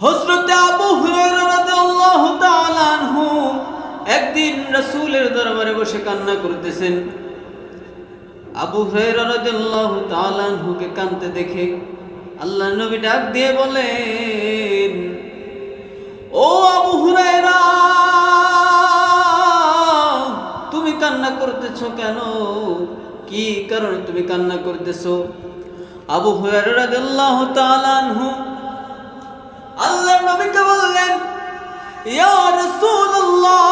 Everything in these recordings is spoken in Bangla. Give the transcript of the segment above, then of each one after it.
হযরত আবু হুরায়রা রাদিয়াল্লাহু তাআলা আনহু একদিন রাসূলের দরবারে বসে কান্না করতেছেন। আবু হুরায়রা রাদিয়াল্লাহু তাআলা আনহুকে কাঁদতে দেখে আল্লাহর নবী ডাক দিয়ে বলেন, ও আবু হুরায়রা, তুমি কান্না করতেছো কেন? কি কারণে তুমি কান্না করতেছো? আবু হুরায়রা রাদিয়াল্লাহু তাআলা আনহু আল্লাহর নবীকে বললেন, ইয়া রাসূলুল্লাহ,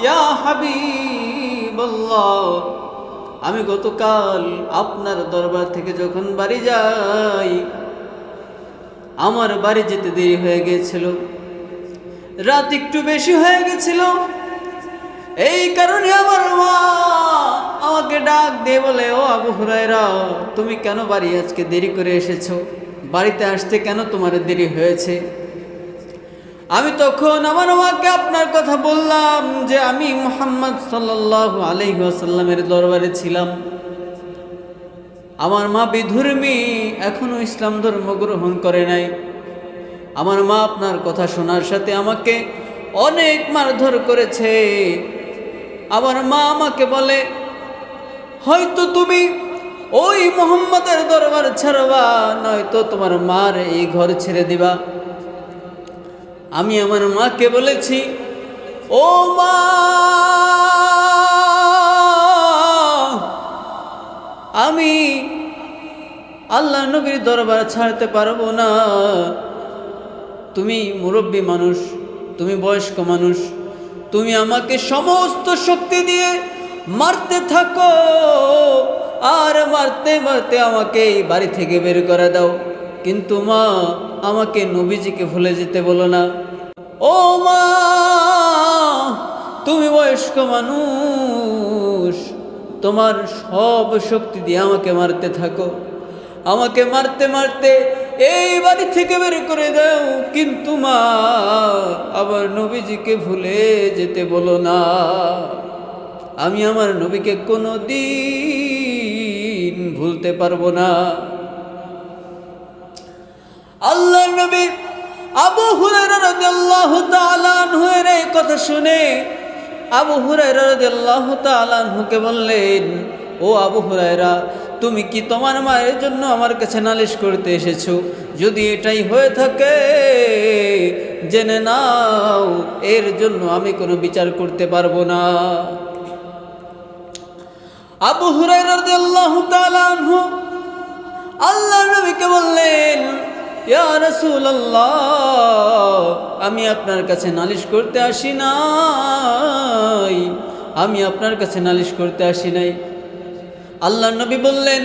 ইয়া হাবিবাল্লাহ, আমি গতকাল আপনার দরবার থেকে যখন বাড়ি যাই, আমার বাড়ি যেতে দেরি হয়ে গিয়েছিল, রাত একটু বেশি হয়ে গেছিল। এই কারণে আমার মা আমাকে ডাক দিয়ে বলে, ও আবু হুরায়রা, তুমি কেন বাড়ি আজকে দেরি করে এসেছো? বাড়িতে আসতে কেন তোমার দেরি হয়েছে? আমি তখন আমার মাকে আপনার কথা বললাম যে আমি মুহাম্মদ সাল্লাল্লাহু আলাইহি ওয়াসাল্লামের দরবারে ছিলাম। আমার মা বিধর্মী, এখনো ইসলাম ধর্ম গ্রহণ করে নাই। আমার মা আপনার কথা শোনার সাথে আমাকে অনেক মারধর করেছে। আমার মা আমাকে বলে, হয়তো তুমি ওই মুহাম্মাদের দরবার ছাড়বা, নয়তো তোমার মার এই ঘর ছেড়ে দিবা। আমি আমার মাকে বলেছি, ও মা, আমি আল্লাহ নবীর দরবার ছাড়তে পারবো না। তুমি মুরব্বী মানুষ, তুমি বয়স্ক মানুষ, তুমি আমাকে সমস্ত শক্তি দিয়ে মারতে থাকো, আর মারতে মারতে আমাকে এই বাড়ি থেকে বের করে দাও, কিন্তু মা, আমাকে নবীজিকে ভুলে যেতে বলো না। ও মা, তুমি বয়স্ক মানুষ, তোমার সব শক্তি দিয়ে আমাকে মারতে থাকো, আমাকে মারতে মারতে এই বাড়ি থেকে বের করে দাও, কিন্তু মা, আবার নবীজিকে ভুলে যেতে বলো না। আমি আমার নবীকে কোনোদিন ভুলতে পারবো না। আল্লাহর নবী আবু হুরায়রা রাদিয়াল্লাহু তাআলা আনহুর এই কথা শুনে আবু হুরায়রা রাদিয়াল্লাহু তাআলা আনহুকে বললেন, ও আবু হুরায়রা, তুমি কি তোমার মায়ের জন্য আমার কাছে নালিশ করতে এসেছো? যদি এটাই হয়ে থাকে, জেনে নাও এর জন্য আমি কোনো বিচার করতে পারবো না। আবু হুরায়রা রাদিয়াল্লাহু তাআলা আনহু আল্লাহর নবীকে বললেন, ইয়া রাসূলুল্লাহ, আমি আপনার কাছে নালিশ করতে আসি নাই, আমি আপনার কাছে নালিশ করতে আসি নাই। আল্লাহর নবী বললেন,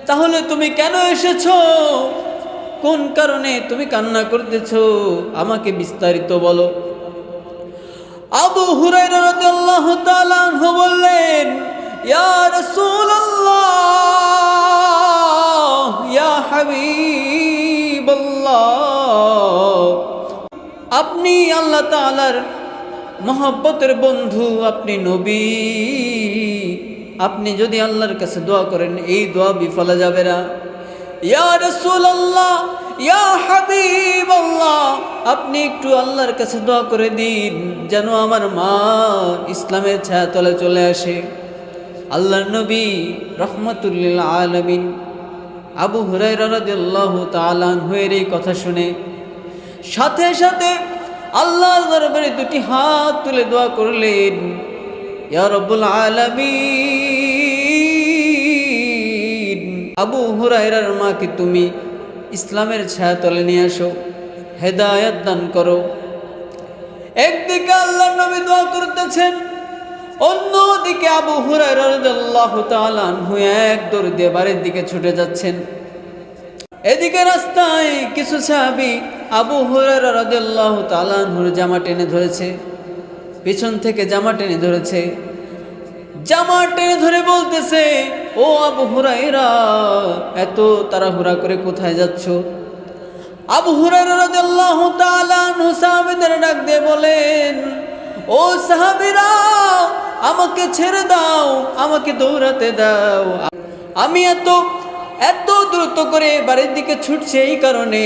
তাহলে তুমি কেন এসেছো? কোন কারণে তুমি কান্না করতেছো? আমাকে বিস্তারিত বলো। আবু হুরায়রা রাদিয়াল্লাহু তাআলা আনহু বললেন, ইয়া রাসূলুল্লাহ, ইয়া হাবিবাল্লাহ, আপনি আল্লাহ তাআলার মহব্বতের বন্ধু, আপনি নবী, আপনি যদি আল্লাহর কাছে দোয়া করেন, এই দোয়া বিফলে যাবে না। ইয়া রাসূলুল্লাহ, ইয়া হাবিবাল্লাহ, আপনি একটু আল্লাহর কাছে দোয়া করে দিন যেন আমার মা ইসলামের ছায়াতলে চলে আসে। আল্লাহর নবী রাহমাতুল লিল আলামিন আবু হুরায়রা রাদিয়াল্লাহু তাআলা আনহুর এই কথা শুনে সাথে সাথে আল্লাহর দরবারে দুটি হাত তুলে দোয়া করলেন, ইয়া রাব্বুল আলামিন, আবু হুরায়রার মাকে তুমি ইসলামের ছায়াতলে নিয়ে আসো, হেদায়েত দান করো। একদিকে আল্লাহর নবী দোয়া করতেছেন, অন্যদিকে আবু হুরায়রা রাদিয়াল্লাহু তাআলা আনহু এক দৌড় দিয়ে বাড়ির দিকে ছুটে যাচ্ছেন। এদিকে রাস্তায় কিছু সাহাবী আবু হুরায়রা রাদিয়াল্লাহু তাআলা আনহুর জামা টেনে ধরেছে, পিছন থেকে জামা টেনে ধরেছে, জামা টেনে ধরে বলতেছে, ও আবু হুরায়রা, এত তাড়াহুড়া করে কোথায় যাচ্ছ? আবু হুরায়রা রাদিয়াল্লাহু তাআলা আনহু সাহাবীদের ডাক দিয়ে বলেন, ও সাহাবীরা, আমাকে ছেড়ে দাও, আমাকে দৌড়াতে দাও, আমি এত এত দ্রুত করে বাড়ির দিকে ছুটছে এই কারণে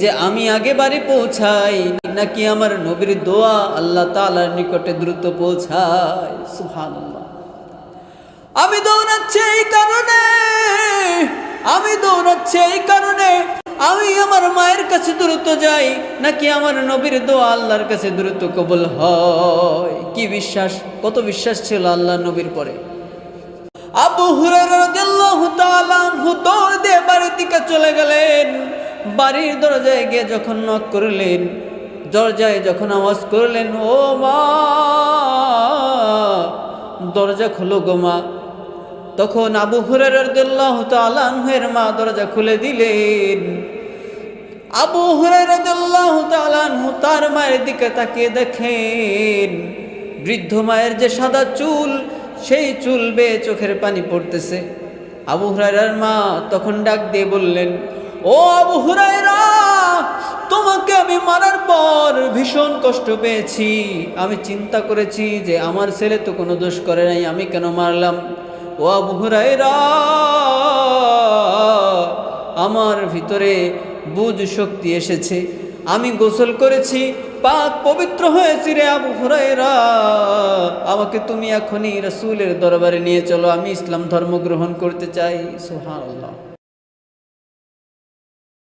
যে আমি আগে বাড়ি পৌঁছাই নাকি আমার নবীর দোয়া আল্লাহ তাআলার নিকটে দ্রুত পৌঁছায়। সুবহানাল্লাহ। আমি দৌড়াচ্ছি এই কারণে, আমি আমার মায়ের কাছে দ্রুত যাই নাকি আমার নবীর দোয়া আল্লাহর কাছে দ্রুত কবুল হয়। কি বিশ্বাস, কত বিশ্বাস ছিল আল্লাহ নবীর পরে। আবু হুরায়রা রাদিয়াল্লাহু তাআলা আনহু দৌড় দিয়ে বাড়ির দিকে চলে গেলেন। বাড়ির দরজায় গিয়ে যখন নক করলেন, দরজায় যখন আওয়াজ করলেন, ও মা দরজা খুলো গো মা, তখন আবু হুরায়রা রাদিয়াল্লাহু তাআলা আনহুর মা দরজা খুলে দিলেন। আবু হুরায়রা রাদিয়াল্লাহু তাআলা আনহু তার মায়ের দিকে তাকিয়ে দেখেন বৃদ্ধ মায়ের যে সাদা চুল, সেই চুল বেয়ে চোখের পানি পড়তেছে। আবু হুরায়রার মা তখন ডাক দিয়ে বললেন, ও আবু হুরায়রা, তোমাকে আমি মারার পর ভীষণ কষ্ট পেয়েছি। আমি চিন্তা করেছি যে আমার ছেলে তো কোনো দোষ করে নাই, আমি কেন মারলাম। ও আবু হুরায়রা, আমার ভিতরে বুঝ শক্তি এসেছে, আমি গোসল করেছি, পাক পবিত্র হয়েছি রে আবু হুরায়রা। আমাকে তুমি এখনই রাসূলের দরবারে নিয়ে চলো, আমি ইসলাম ধর্ম গ্রহণ করতে চাই। সুবহানাল্লাহ।